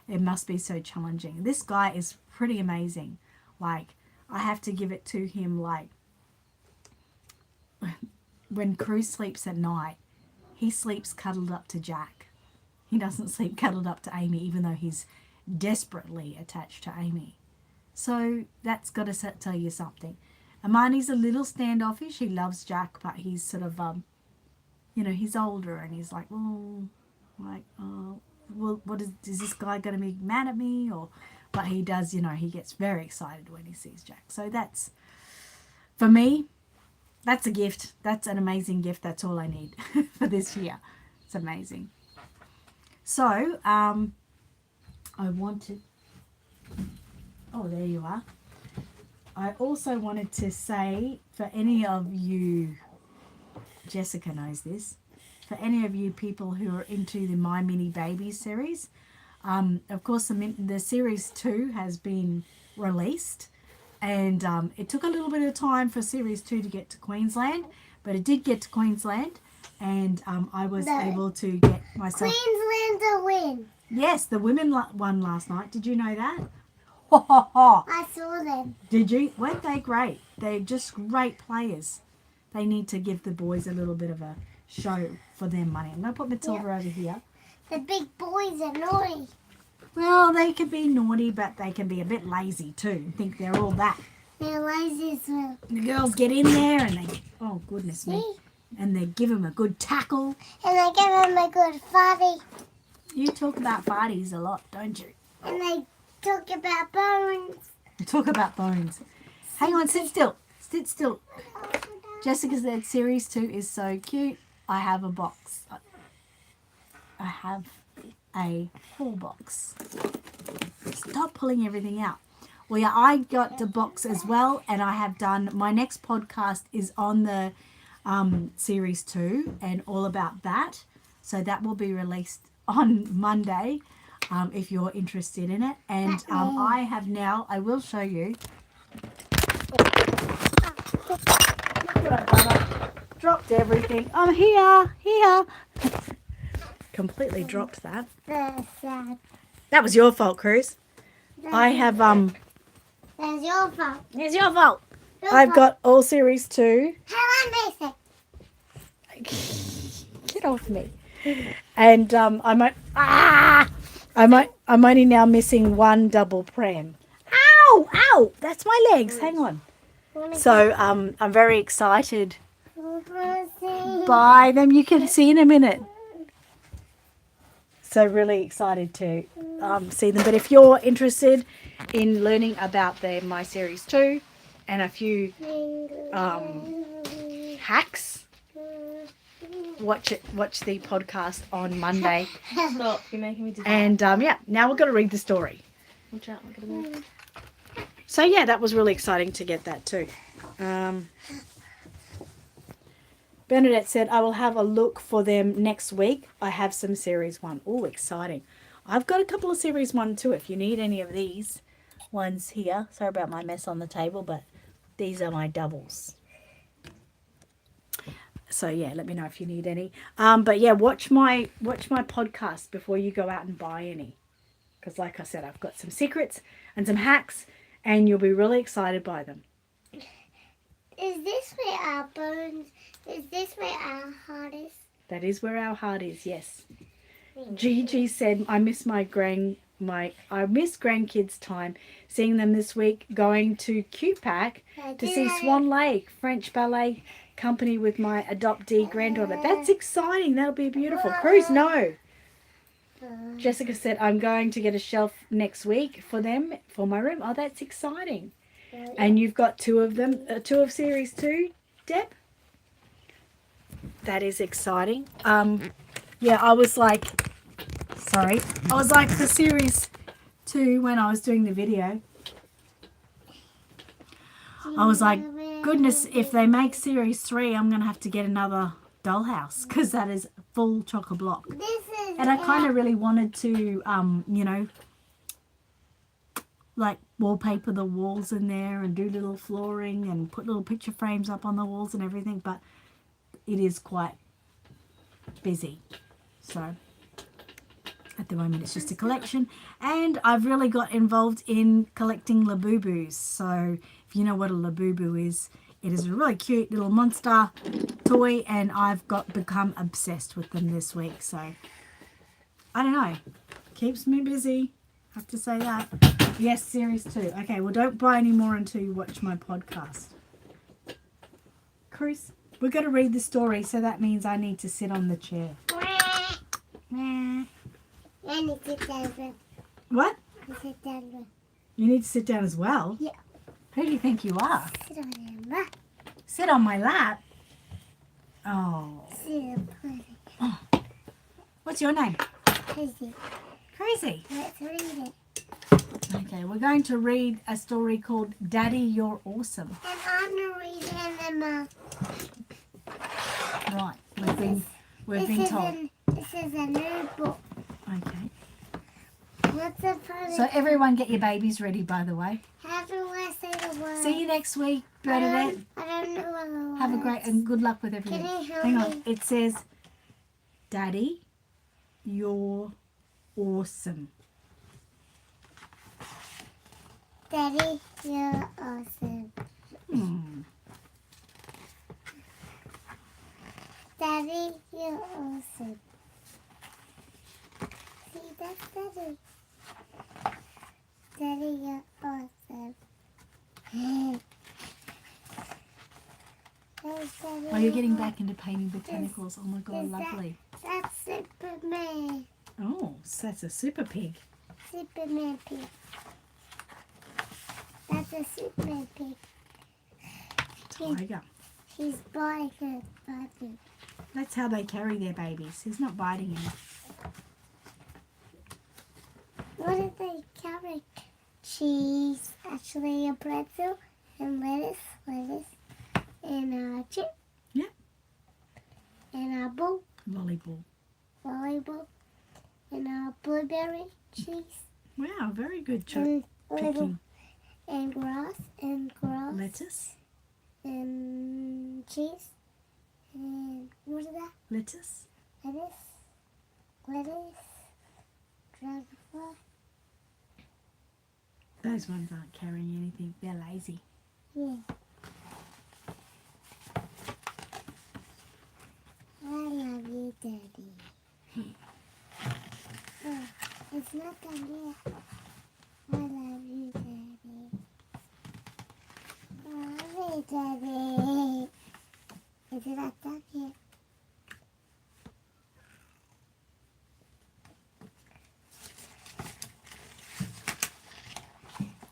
S1: It must be so challenging. This guy is pretty amazing. Like, I have to give it to him, like, when Cruz sleeps at night, he sleeps cuddled up to Jack. He doesn't sleep cuddled up to Amy, even though he's desperately attached to Amy. So that's got to tell you something. Amani's a little standoffish. He loves Jack, but he's sort of, he's older and he's like, well, what is this guy going to be mad at me? But he does, he gets very excited when he sees Jack. So that's, for me, that's a gift. That's an amazing gift. That's all I need for this year. It's amazing. So, I wanted... Oh, there you are. I also wanted to say, for any of you... Jessica knows this. For any of you people who are into the My Mini Babies series, of course, the series 2 has been released. And it took a little bit of time for Series 2 to get to Queensland, but it did get to Queensland, and I was able to get myself...
S3: Queensland a win.
S1: Yes, the women won last night. Did you know that?
S3: I saw them.
S1: Did you? Weren't they great? They're just great players. They need to give the boys a little bit of a show for their money. I'm going to put Matilda over here.
S3: The big boys are naughty.
S1: Well, they can be naughty, but they can be a bit lazy too. Think they're all that.
S3: They're lazy as well.
S1: The girls get in there and they... Oh, goodness me. And they give them a good tackle.
S3: And they give them a good farty.
S1: You talk about farties a lot, don't you?
S3: And they talk about bones.
S1: You talk about bones. Hang on, sit still. Sit still. Jessica said Series 2 is so cute. I have a box. I have a full box. Stop pulling everything out. Well, yeah, I got the box as well, and I have done... My next podcast is on the Series 2 and all about that. So that will be released on Monday if you're interested in it. And I have now... I will show you. Dropped everything. I'm here. Completely dropped that.
S3: That's sad.
S1: That was your fault, Cruz. I have
S3: That's your fault.
S1: It's your fault. I've got all series 2.
S3: How am I
S1: Get off me. And I'm only now missing 1 double pram. Ow! Ow! That's my legs. Hang on. So I'm very excited by them. You can see in a minute. So really excited to see them. But if you're interested in learning about my series 2 and a few hacks, watch the podcast on Monday.
S2: Stop, you're making me dizzy.
S1: And now we're going to read the story.
S2: Watch out, I'm gonna move.
S1: So yeah, that was really exciting to get that too. Bernadette said, I will have a look for them next week. I have some series 1. Oh, exciting. I've got a couple of series 1 too. If you need any of these ones here. Sorry about my mess on the table, but these are my doubles. So yeah, let me know if you need any. But yeah, watch my podcast before you go out and buy any. Because like I said, I've got some secrets and some hacks, and you'll be really excited by them.
S3: Is this where our bones? Is this where our heart is?
S1: That is where our heart is. Yes. Gigi said, I miss grandkids' time. Seeing them this week, going to QPAC to see Swan Lake French Ballet Company with my adoptee granddaughter. That's exciting. That'll be a beautiful cruise. No. Jessica said, I'm going to get a shelf next week for them for my room. Oh, that's exciting. And you've got 2 of them, 2 of series 2, Deb? That is exciting. Yeah, I was like for series 2 when I was doing the video. I was like, goodness, if they make series 3, I'm going to have to get another dollhouse because that is full chock-a-block. And I kind of really wanted to, like wallpaper the walls in there and do little flooring and put little picture frames up on the walls and everything, but it is quite busy. So at the moment it's just a collection, and I've really got involved in collecting Labubus. So if you know what a Labubu is, it is a really cute little monster toy, and I've become obsessed with them this week. So I don't know, keeps me busy, have to say that. Yes, series 2. Okay, well, don't buy any more until you watch my podcast. Chris, we're going to read the story, so that means I need to sit on the chair.
S3: I need to sit down.
S1: What?
S3: Sit down.
S1: You need to sit down as well?
S3: Yeah.
S1: Who do you think you are?
S3: Sit on your lap.
S1: Sit on my lap? Oh.
S3: Sit on
S1: Oh. What's your name?
S3: Crazy.
S1: Crazy.
S3: Let's read it.
S1: Okay, we're going to read a story called Daddy, You're Awesome.
S3: And I'm reading them.
S1: Right, we've been told.
S3: This is a new book.
S1: Okay.
S3: What's the first?
S1: So everyone get your babies ready, by the way.
S3: How do I say the word?
S1: See you next week, Bernadette.
S3: I don't know what the word.
S1: Have a great and good luck with everything.
S3: Can you help
S1: Hang
S3: me?
S1: on. It says, Daddy, you're awesome.
S3: Daddy, you're awesome. Daddy, you're awesome. See, that's Daddy. Daddy, you're awesome.
S1: Oh, you're getting back into painting botanicals. Oh my God, lovely.
S3: That's Superman.
S1: Oh, so that's a super pig.
S3: Superman pig. That's a Superman pig.
S1: Tiger.
S3: He's biting her body.
S1: That's how they carry their babies. He's not biting him.
S3: What did they carry? Cheese, actually a pretzel, and lettuce, and a chip.
S1: Yeah.
S3: And a bowl,
S1: Volleyball.
S3: and a blueberry cheese.
S1: Wow, very good
S3: And
S1: picking.
S3: and grass,
S1: Lettuce.
S3: and cheese, and what is that?
S1: Lettuce.
S3: Lettuce, dragonfly.
S1: Those ones aren't carrying anything. They're lazy.
S3: Yeah. down here. I love you, Daddy. I love you, Daddy. Is it that down here?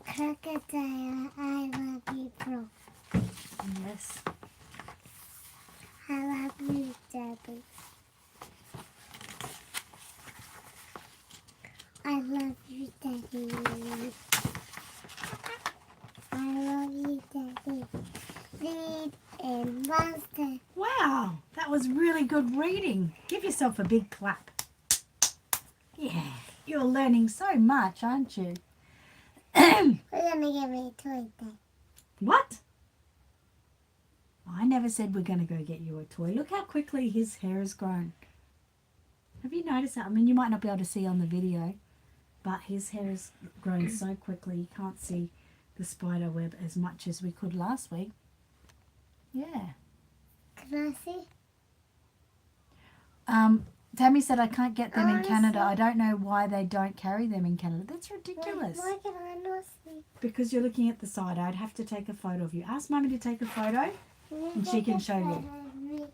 S3: Crocodile, I love you, bro.
S1: Yes.
S3: I love you, Daddy. I love you, Daddy. I love you, Daddy. Read and monster.
S1: Wow, that was really good reading. Give yourself a big clap. Yeah, you're learning so much, aren't you?
S3: We're gonna get me a toy then.
S1: What? I never said we're going to go get you a toy. Look how quickly his hair has grown. Have you noticed that? I mean, you might not be able to see on the video, but his hair has grown so quickly you can't see the spider web as much as we could last week. Yeah.
S3: Can I see?
S1: Tammy said I can't get them in
S3: wanna
S1: Canada.
S3: see.
S1: I don't know why they don't carry them in Canada. That's ridiculous.
S3: Why can I not see?
S1: Because you're looking at the side. I'd have to take a photo of you. Ask Mummy to take a photo. And she can show you.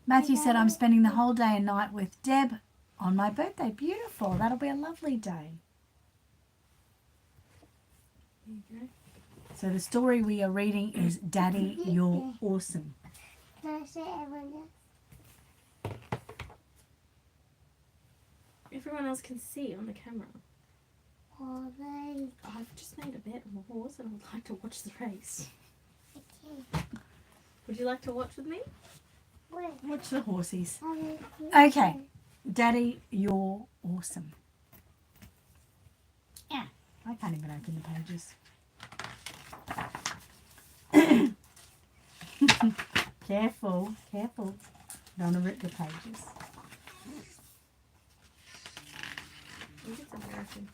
S1: Matthew said I'm spending the whole day and night with Deb on my birthday. Beautiful. That'll be a lovely day.
S2: There you go.
S1: So the story we are reading is Daddy, You're Awesome.
S3: Can I show everyone else?
S2: Everyone else can see on the camera.
S3: All right.
S2: I've just made a bet on the horse and I would like to watch the race.
S3: Okay.
S2: Would you like to watch with me?
S3: Wait.
S1: Watch the horsies.
S3: Okay.
S1: Okay. Daddy, You're Awesome. Yeah. I can't even open the pages. Careful, careful. Don't want to rip the pages.
S2: I think it's American.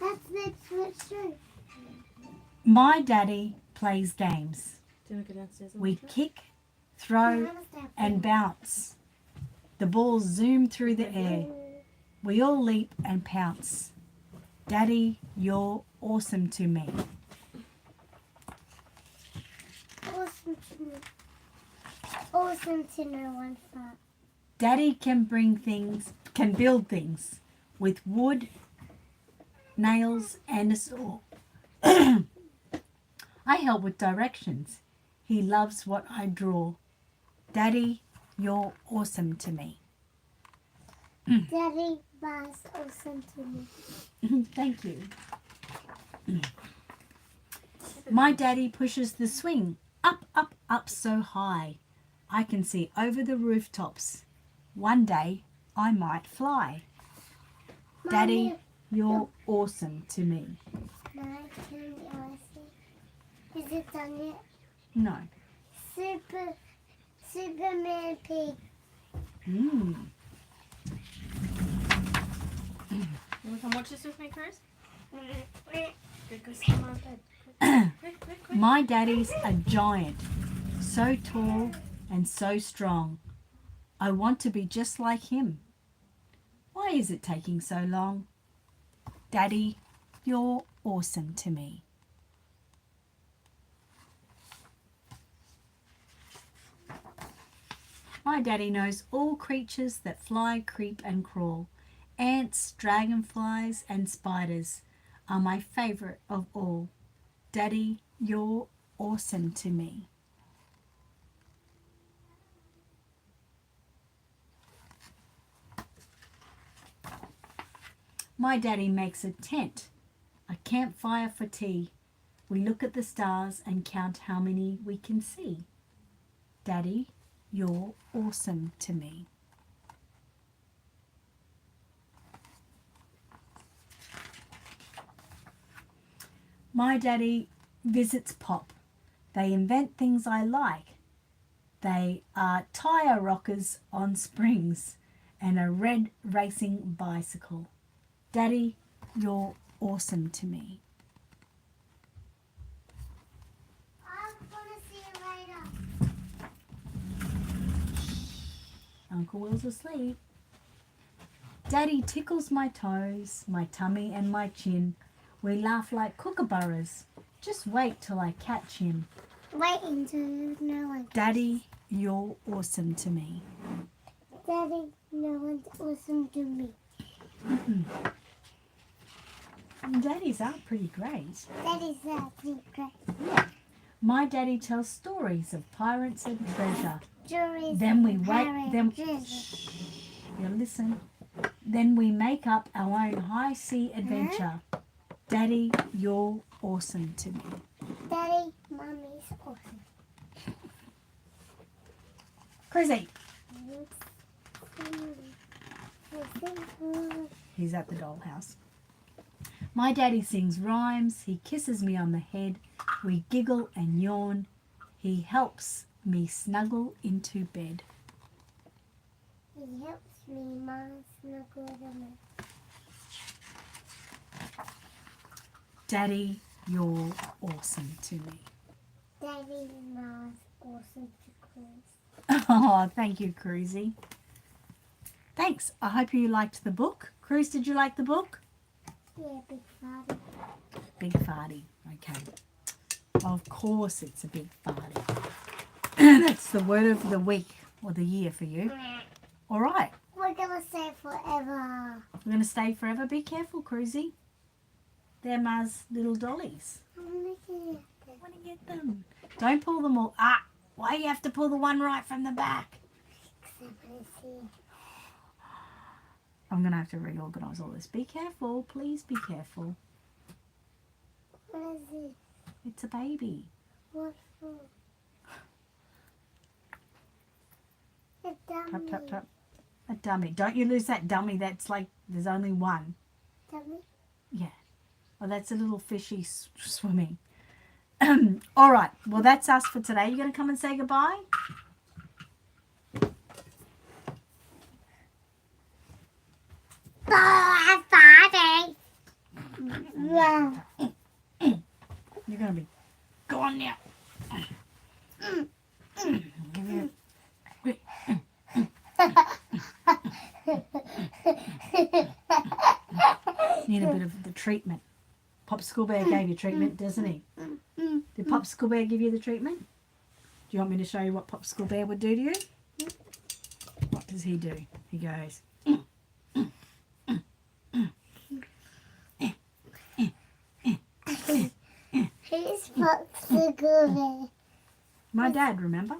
S3: That's true.
S1: My daddy plays games.
S2: Do you want to go downstairs and
S1: We
S2: watch it?
S1: kick, throw, and bounce. The balls zoom through the air. We all leap and pounce. Daddy, you're awesome to me.
S3: Awesome to know. Awesome to know one fact.
S1: Daddy can build things with wood, nails, and a saw. I help with directions. He loves what I draw. Daddy, you're awesome to me.
S3: Daddy was awesome to me.
S1: Thank you. My daddy pushes the swing up, up, up so high. I can see over the rooftops. One day I might fly. Daddy, you're awesome to me.
S3: Is it done yet?
S1: No.
S3: Superman pig.
S1: Mm.
S2: You want to come watch this with me, Chris? Go sit on my bed. Quick.
S1: My daddy's a giant, so tall and so strong. I want to be just like him. Why is it taking so long? Daddy, you're awesome to me. My daddy knows all creatures that fly, creep and crawl. Ants, dragonflies and spiders are my favourite of all. Daddy, you're awesome to me. My daddy makes a tent, a campfire for tea. We look at the stars and count how many we can see. Daddy, you're awesome to me. My daddy visits Pop. They invent things I like. They are tire rockers on springs and a red racing bicycle. Daddy, you're awesome to me.
S3: I'm gonna see you later.
S1: Uncle Will's asleep. Daddy tickles my toes, my tummy and my chin. We laugh like kookaburras. Just wait till I catch him.
S3: Wait until you know it.
S1: Daddy, you're awesome to me.
S3: Daddy, no one's awesome to me.
S1: Daddies are pretty great.
S3: Daddy's pretty great.
S1: My daddy tells stories of pirates and treasure.
S3: Juries.
S1: Then we wait. Then
S3: Treasure.
S1: you listen. Then we make up our own high sea adventure. Daddy, you're awesome to me.
S3: Daddy, Mommy's awesome.
S1: Crazy. He's at the dollhouse. My daddy sings rhymes. He kisses me on the head. We giggle and yawn. He helps me snuggle into bed.
S3: He helps me, Mom, snuggle to me.
S1: Daddy, you're awesome to me.
S3: Daddy, Mom's awesome to Cruz.
S1: Oh, thank you, Cruzy. Thanks. I hope you liked the book. Cruz, did you like the book?
S3: Yeah, big father.
S1: Big farty. Okay. Of course it's a big farty. That's the word of the week or the year for you. All right.
S3: We're gonna stay forever.
S1: We're going to stay forever. Be careful, Cruzy. They're Ma's little dollies.
S3: I'm looking at
S1: I want to get them. Don't pull them all. Ah, why you have to pull the one right from the back? I'm going to have to reorganize all this. Be careful. Please be careful.
S3: What is it?
S1: It's a baby.
S3: What for? A dummy.
S1: Tap, tap, tap. A dummy. Don't you lose that dummy. That's like, there's only one.
S3: Dummy?
S1: Yeah. Oh, that's a little fishy swimming. All right. Well, that's us for today. You going to come and say goodbye?
S3: Oh, party. Yeah.
S1: You're going to be gone now. Need a bit of the treatment. Popsicle Bear gave you treatment, doesn't he? Did Popsicle Bear give you the treatment? Do you want me to show you what Popsicle Bear would do to you? What does he do? He goes...
S3: Who's Popsicle Bear?
S1: My dad, remember?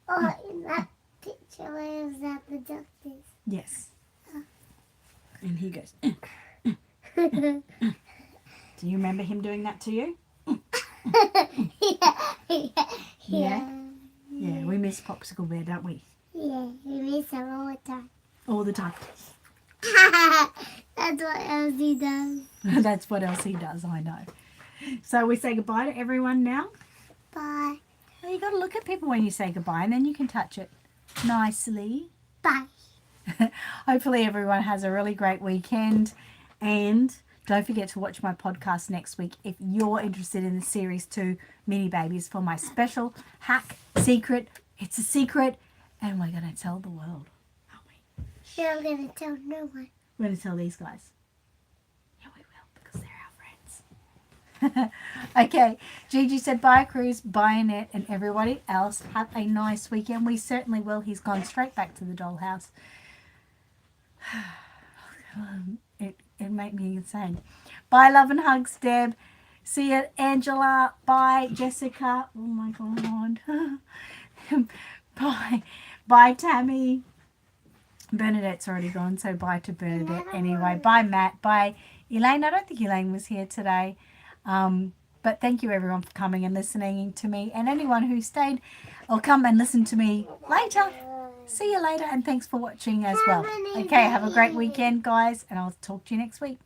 S3: Oh, in that picture where it was at the doctor's.
S1: Yes. And he goes... Do you remember him doing that to you?
S3: Yeah.
S1: Yeah, we miss Popsicle Bear, don't we?
S3: Yeah, we miss him all the time.
S1: All the time.
S3: That's what else he does.
S1: That's what else he does, I know. So we say goodbye to everyone now.
S3: Bye.
S1: Well, you got to look at people when you say goodbye and then you can touch it nicely.
S3: Bye.
S1: Hopefully everyone has a really great weekend, and don't forget to watch my podcast next week if you're interested in the series 2 mini babies for my special hack secret. It's a secret and we're going to tell the world, aren't we?
S3: You're not going to tell no one.
S1: We're going to tell these guys. Yeah, we will, because they're our friends. Okay, Gigi said bye, Cruz, bye, Annette, and everybody else. Have a nice weekend. We certainly will. He's gone straight back to the dollhouse. It made me insane. Bye, love and hugs, Deb. See you, Angela. Bye, Jessica. Oh my God. Bye. Bye, Tammy. Bernadette's already gone, so bye to Bernadette anyway. Bye, Matt. Bye, Elaine. I don't think Elaine was here today. But thank you, everyone, for coming and listening to me. And anyone who stayed or come and listen to me later. See you later, and thanks for watching as well. Okay, have a great weekend, guys, and I'll talk to you next week.